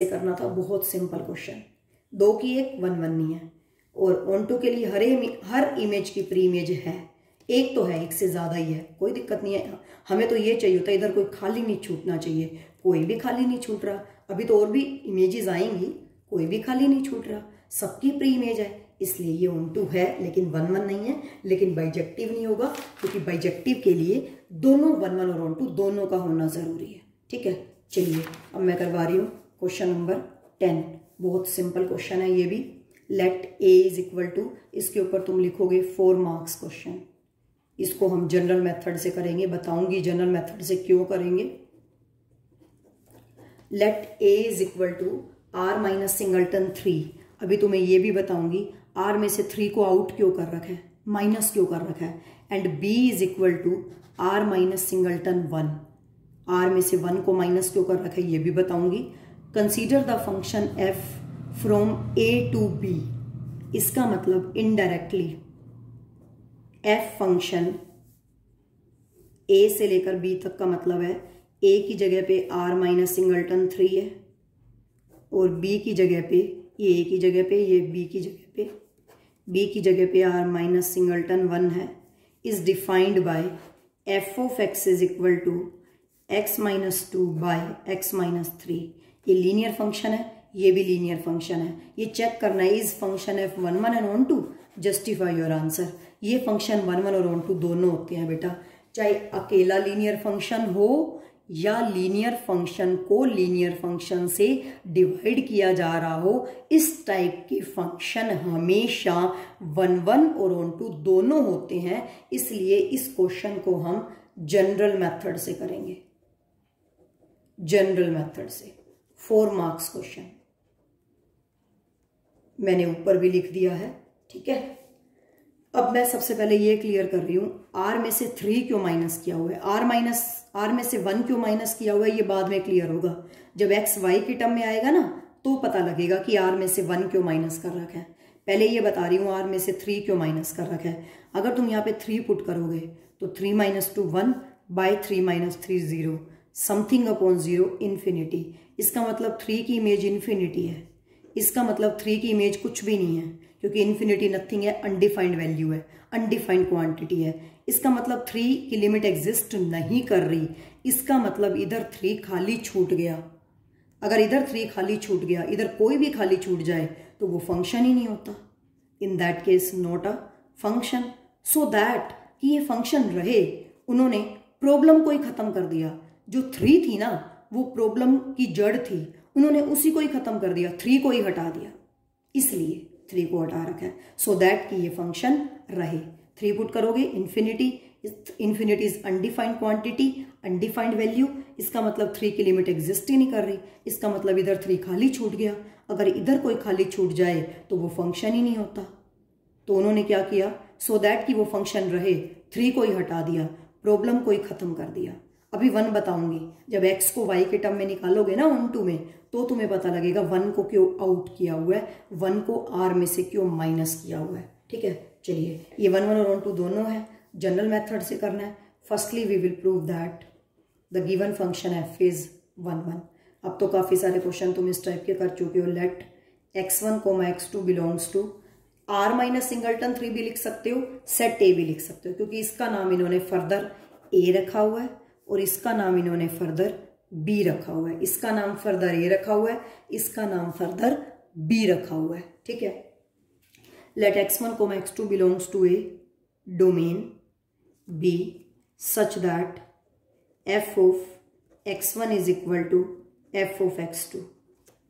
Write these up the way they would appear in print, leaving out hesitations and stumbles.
करना था, बहुत सिंपल क्वेश्चन। 2 की 1 1 1 नहीं है, और ऑन टू के लिए हर इमेज की प्री इमेज है, एक तो है, एक से ज़्यादा ही है, कोई दिक्कत नहीं है। हमें तो ये चाहिए होता है इधर कोई खाली नहीं छूटना चाहिए, कोई भी खाली नहीं छूट रहा। अभी तो और भी इमेजेस आएंगी, कोई भी खाली नहीं छूट रहा, सबकी प्री इमेज है, इसलिए ये ऑन टू है, लेकिन 1 1 नहीं है। लेकिन बाइजेक्टिव नहीं होगा, क्योंकि बाइजेक्टिव के लिए दोनों 1 1 और ऑन टू दोनों का होना ज़रूरी है। ठीक है, चलिए अब मैं करवा रही हूँ क्वेश्चन नंबर 10। बहुत सिंपल क्वेश्चन है ये भी। Let A is equal to, इसके ऊपर तुम लिखोगे 4 मार्क्स क्वेश्चन। इसको हम जनरल मेथड से करेंगे, बताऊंगी जनरल मेथड से क्यों करेंगे। Let A is equal to R minus singleton 3। अभी तुम्हें ये भी बताऊंगी आर में से 3 को आउट क्यों कर रखा है, माइनस क्यों कर रखा है। And B is equal to R minus singleton 1। R में से 1 को माइनस क्यों कर रखा है ये भी बताऊंगी। Consider the function F from A to B. इसका मतलब इनडायरेक्टली एफ फंक्शन ए से लेकर बी तक का मतलब है ए की जगह पे आर माइनस सिंगलटन 3 है, और बी की जगह पे ये ए की जगह पे, ये बी की जगह पे आर माइनस सिंगलटन 1 है। Is defined by F of X is equal to X minus 2 by X minus 3। ये लीनियर फंक्शन है, ये भी लीनियर फंक्शन है। ये चेक करना है, is function F 1 1 and onto, justify your answer. ये फंक्शन 1 1 और ऑन टू दोनों होते हैं बेटा, चाहे अकेला लीनियर फंक्शन हो या लीनियर फंक्शन को लीनियर फंक्शन से डिवाइड किया जा रहा हो। इस टाइप के फंक्शन हमेशा 1 1 और ऑन टू दोनों होते हैं, इसलिए इस क्वेश्चन को हम जनरल मेथड से करेंगे। जनरल मेथड से 4 मार्क्स क्वेश्चन मैंने ऊपर भी लिख दिया है। ठीक है, अब मैं सबसे पहले ये क्लियर कर रही हूं आर में से 3 क्यों माइनस किया हुआ है, आर में से 1 क्यों माइनस किया हुआ है, ये बाद में क्लियर होगा। जब एक्स वाई के टर्म में आएगा ना तो पता लगेगा कि आर में से 1 क्यों माइनस कर रखा है। पहले ये बता रही हूं आर में से 3 क्यों माइनस कर रखा है। अगर तुम यहाँ पे 3 पुट करोगे तो 3 minus 2 1 by 3 minus 3 0, something upon 0 infinity. इसका मतलब 3 की इमेज इन्फिनिटी है, इसका मतलब 3 की इमेज कुछ भी नहीं है, क्योंकि इन्फिनिटी नथिंग है, अनडिफाइंड वैल्यू है, अनडिफाइंड क्वांटिटी है। इसका मतलब 3 की लिमिट एग्जिस्ट नहीं कर रही, इसका मतलब इधर 3 खाली छूट गया। अगर इधर 3 खाली छूट गया, इधर कोई भी खाली छूट जाए तो वो फंक्शन ही नहीं होता। In that case not a function. So that कि ये फंक्शन रहे, उन्होंने प्रॉब्लम को ही खत्म कर दिया। जो 3 थी ना वो प्रॉब्लम की जड़ थी, उन्होंने उसी को ही खत्म कर दिया, 3 को ही हटा दिया, इसलिए 3 को हटा रखा है। सो दैट कि ये फंक्शन रहे। 3 पुट करोगे infinity, infinity is undefined quantity, undefined value. इसका मतलब 3 की लिमिट एग्जिस्ट ही नहीं कर रही, इसका मतलब इधर 3 खाली छूट गया। अगर इधर कोई खाली छूट जाए तो वो फंक्शन ही नहीं होता। तो उन्होंने क्या किया, सो दैट कि वो फंक्शन रहे, 3 को ही हटा दिया, प्रॉब्लम को ही खत्म कर दिया। अभी 1 बताऊंगी, जब x को y के टर्म में निकालोगे ना ऑन टू में, तो तुम्हें पता लगेगा 1 को क्यों आउट किया हुआ है, 1 को r में से क्यों माइनस किया हुआ है। ठीक है, चलिए ये 1 1 और ऑन टू दोनों है, जनरल मेथड से करना है। Firstly we will prove that the given function f is 1 1। अब तो काफी सारे क्वेश्चन तुम इस टाइप के कर चुके हो। Let x1, x2 belongs to r minus singleton 3 भी लिख सकते हो, सेट a भी लिख सकते हो, क्योंकि इसका नाम इन्होंने फर्दर a रखा हुआ है और इसका नाम इन्होंने फर्दर बी रखा हुआ है। इसका नाम फर्दर ए रखा हुआ है, इसका नाम फर्दर बी रखा हुआ है। ठीक है, let x1, x2 belongs to A domain B such that f of x1 is equal to f of x2।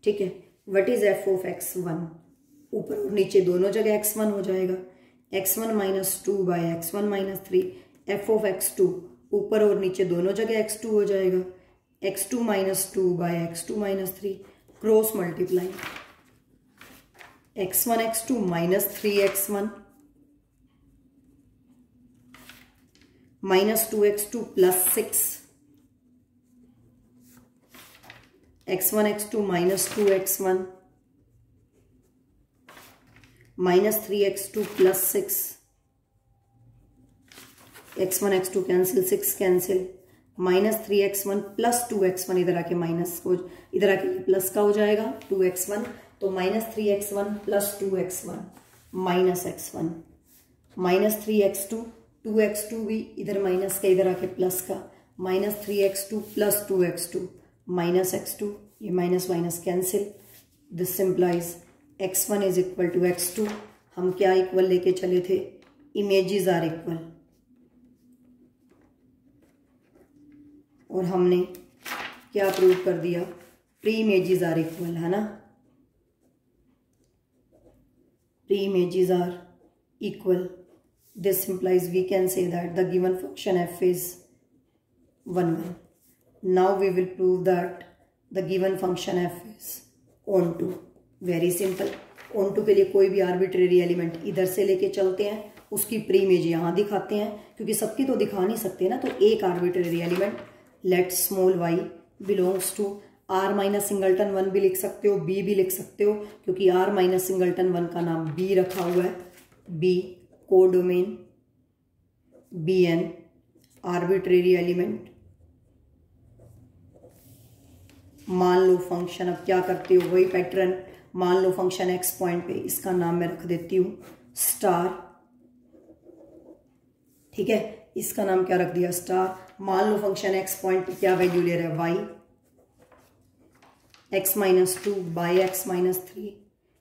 ठीक है, what is f of x1, ऊपर और नीचे दोनों जगह x1 हो जाएगा, x1 minus 2 by x1 minus 3। f of x2 ऊपर और नीचे दोनों जगह x2 हो जाएगा, x2 minus 2 by x2 minus 3। Cross multiply, x1 x2 minus 3x1 minus 2x2 plus 6, x1 x2 minus 2x1 minus 3x2 plus 6, x1 x2 cancel, 6 cancel, -3x1 plus 2x1 इधर आके minus हो, इधर आके प्लस का हो जाएगा 2x1, तो -3x1 plus 2x1 minus x1, -3x2 2x2 भी इधर माइनस का, इधर आके प्लस का, -3x2 plus 2x2 minus x2, ये minus minus cancel. This simplifies x1 is equal to x2। हम क्या इक्वल लेके चले थे, इमेजेस आर इक्वल, और हमने क्या प्रूव कर दिया, प्री इमेजेस आर इक्वल, है ना, pre images are equal. This implies we can say that the given function f is 1, 1. Now we will prove that the given function f is onto. Very simple. onto के लिए कोई भी arbitrary element इधर से लेके चलते हैं, उसकी प्री इमेज यहाँ दिखाते हैं, क्योंकि सबकी तो दिखा नहीं सकते ना, तो एक arbitrary element let small y belongs to r minus singleton 1 भी लिख सकते हो, b भी लिख सकते हो, क्योंकि r माइनस सिंगलटन 1 का नाम b रखा हुआ है, b codomain Bn arbitrary element. मान लो फंक्शन, अब क्या करते हो वही पैटर्न, मान लो फंक्शन x पॉइंट पे, इसका नाम मैं रख देती हूं स्टार, ठीक है, इसका नाम क्या रख दिया, स्टार। मान लो फंक्शन x पॉइंट पे क्या वैल्यू ले रहा है, y, x-2 बाई x-3,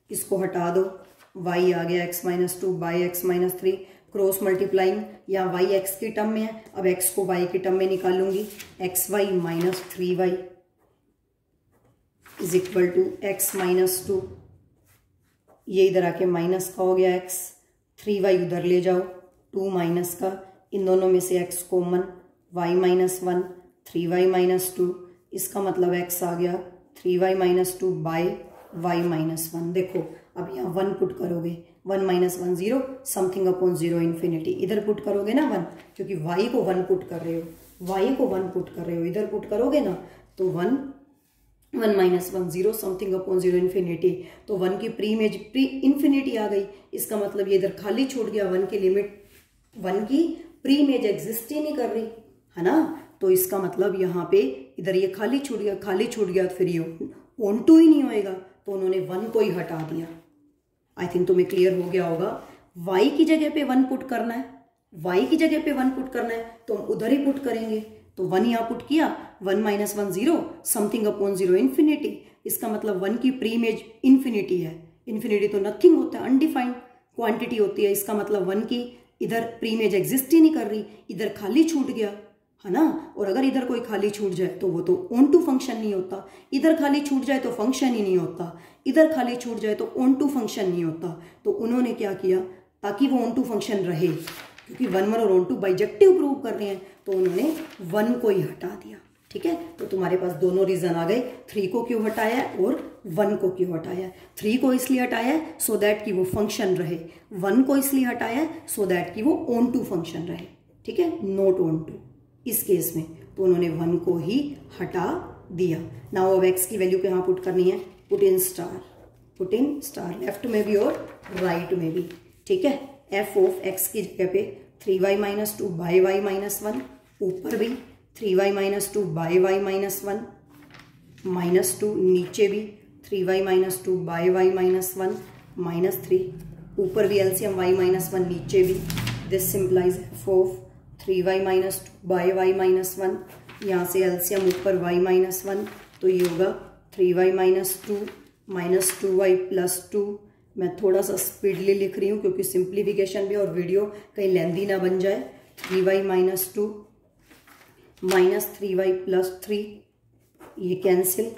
इसको हटा दो, y आ गया x-2 by x-3, cross multiplying, यहाँ y x की टर्म में है, अब x को y की टर्म में निकालूंगी, xy minus 3y is equal to x-2, ये इधर आके माइनस का हो गया x, 3y उधर ले जाओ, 2 माइनस का, इन दोनों में से x कॉमन, y-1 3y-2, इसका मतलब x आ गया 3y-2 बाई y-1। देखो अब यहाँ 1 पुट करोगे, 1 माइनस 1 0, समथिंग अपॉन 0 इन्फिनिटी, इधर पुट करोगे ना 1, क्योंकि y को 1 पुट कर रहे हो, y को 1 पुट कर रहे हो, इधर पुट करोगे ना तो 1 माइनस 1 0, समथिंग अपॉन 0 इन्फिनिटी, तो 1 की प्री इमेज प्री इन्फिनिटी आ गई, इसका मतलब ये इधर खाली छूट गया, 1 की लिमिट, 1 की प्री इमेज एग्जिस्ट ही नहीं कर रही, है ना, तो इसका मतलब यहाँ पे इधर ये खाली छूट गया, खाली छूट गया, तो फिर ये onto ही नहीं होएगा, तो उन्होंने 1 को ही हटा दिया। आई थिंक तुम्हें क्लियर हो गया होगा। y की जगह पे 1 पुट करना है, y की जगह पे 1 पुट करना है, तो हम उधर ही पुट करेंगे, तो 1 यहाँ पुट किया, 1 माइनस 1 0, समथिंग अपॉन 0 इन्फिनिटी, इसका मतलब 1 की प्री इमेज इन्फिनिटी है, इन्फिनिटी तो नथिंग होता है, अनडिफाइंड क्वांटिटी होती है, इसका मतलब 1 की इधर प्री इमेज एग्जिस्ट ही नहीं कर रही, इधर खाली छूट गया, है ना, और अगर इधर कोई खाली छूट जाए तो वो तो onto फंक्शन नहीं होता, इधर खाली छूट जाए तो फंक्शन ही नहीं होता, इधर खाली छूट जाए तो onto फंक्शन नहीं होता, तो उन्होंने क्या किया, ताकि वो onto फंक्शन रहे, क्योंकि 1 1 और onto बाइजेक्टिव प्रूव कर रहे हैं, तो उन्होंने 1 को ही हटा दिया, ठीक है। तो तुम्हारे पास दोनों रीजन आ गए, 3 को क्यों हटाया और 1 को क्यों हटाया। 3 को इसलिए हटाया सो दैट कि वो फंक्शन रहे, 1 को इसलिए हटाया सो दैट कि वो onto फंक्शन रहे, ठीक है, नॉट onto इस केस में, तो उन्होंने 1 को ही हटा दिया। नाउ अब x की वैल्यू कहाँ पुट करनी है, पुट इन स्टार, लेफ्ट में भी और राइट में भी, ठीक है। f ऑफ x की जगह पे 3y-2 बाई y-1, ऊपर भी 3y-2 बाई y-1, -2, नीचे भी 3y-2 बाई y-1, -3, ऊपर भी एलसीएम y-1, नीचे भी, this simplifies f of 3y-2 by y-1, यहाँ से एलसीएम ऊपर y-1, तो ये होगा 3y-2 माइनस 2y प्लस 2। मैं थोड़ा सा स्पीडली लिख रही हूँ क्योंकि सिंप्लीफिकेशन भी और वीडियो कहीं लेंदी ना बन जाए। 3y-2 माइनस 3y प्लस 3, ये कैंसिल,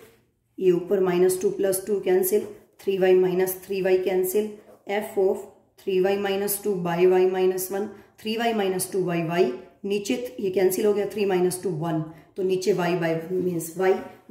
ये ऊपर -2 plus 2 cancel, 3y minus 3y cancel, f of 3y-2 by y-1, 3y-2 y, नीचे ये कैंसिल हो गया, 3-2 1, तो नीचे y बाई 1 मीन्स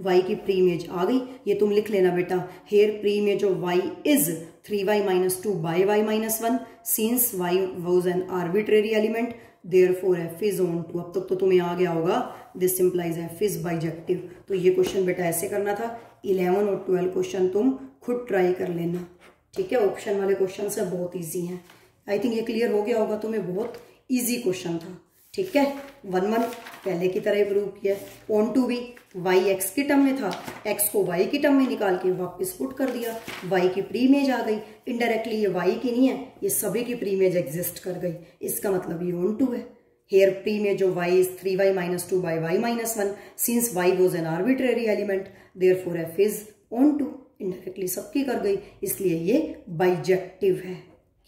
y की प्री इमेज आ गई। ये तुम लिख लेना बेटा, here pre image of y is 3y-2 by y-1 since y was an arbitrary element, therefore f is onto। अब तक तो तुम्हें आ गया होगा, this implies f is bijective. तो ये क्वेश्चन बेटा ऐसे करना था। 11 और 12 क्वेश्चन तुम खुद ट्राई कर लेना, ठीक है। ऑप्शन वाले क्वेश्चन से बहुत ईजी हैं। आई थिंक ये क्लियर हो गया होगा तुम्हें, बहुत ईजी क्वेश्चन था, ठीक है, 1 1 पहले की तरह ही प्रूव किया है। ऑन टू भी y x की टर्म में था, x को y की टर्म में निकाल के वापस पुट कर दिया, y की प्री इमेज आ गई। इनडायरेक्टली ये y की नहीं है, ये सभी की प्री इमेज एग्जिस्ट कर गई, इसका मतलब ये ऑन टू है। हेयर प्री में जो y is 3y - 2 by y - 1 since y was an arbitrary element therefore f is on to, indirectly सबकी कर गई, इसलिए ये बाइजेक्टिव है।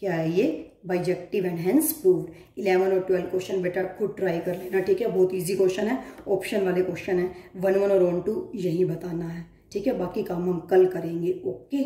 क्या है ये? Bijective and hence proved. 11 और 12 क्वेश्चन बेटा खुद ट्राई कर लेना, ठीक है, बहुत इजी क्वेश्चन है, ऑप्शन वाले क्वेश्चन है। 1 1 और ऑन टू यही बताना है, ठीक है, बाकी काम हम कल करेंगे। ओके।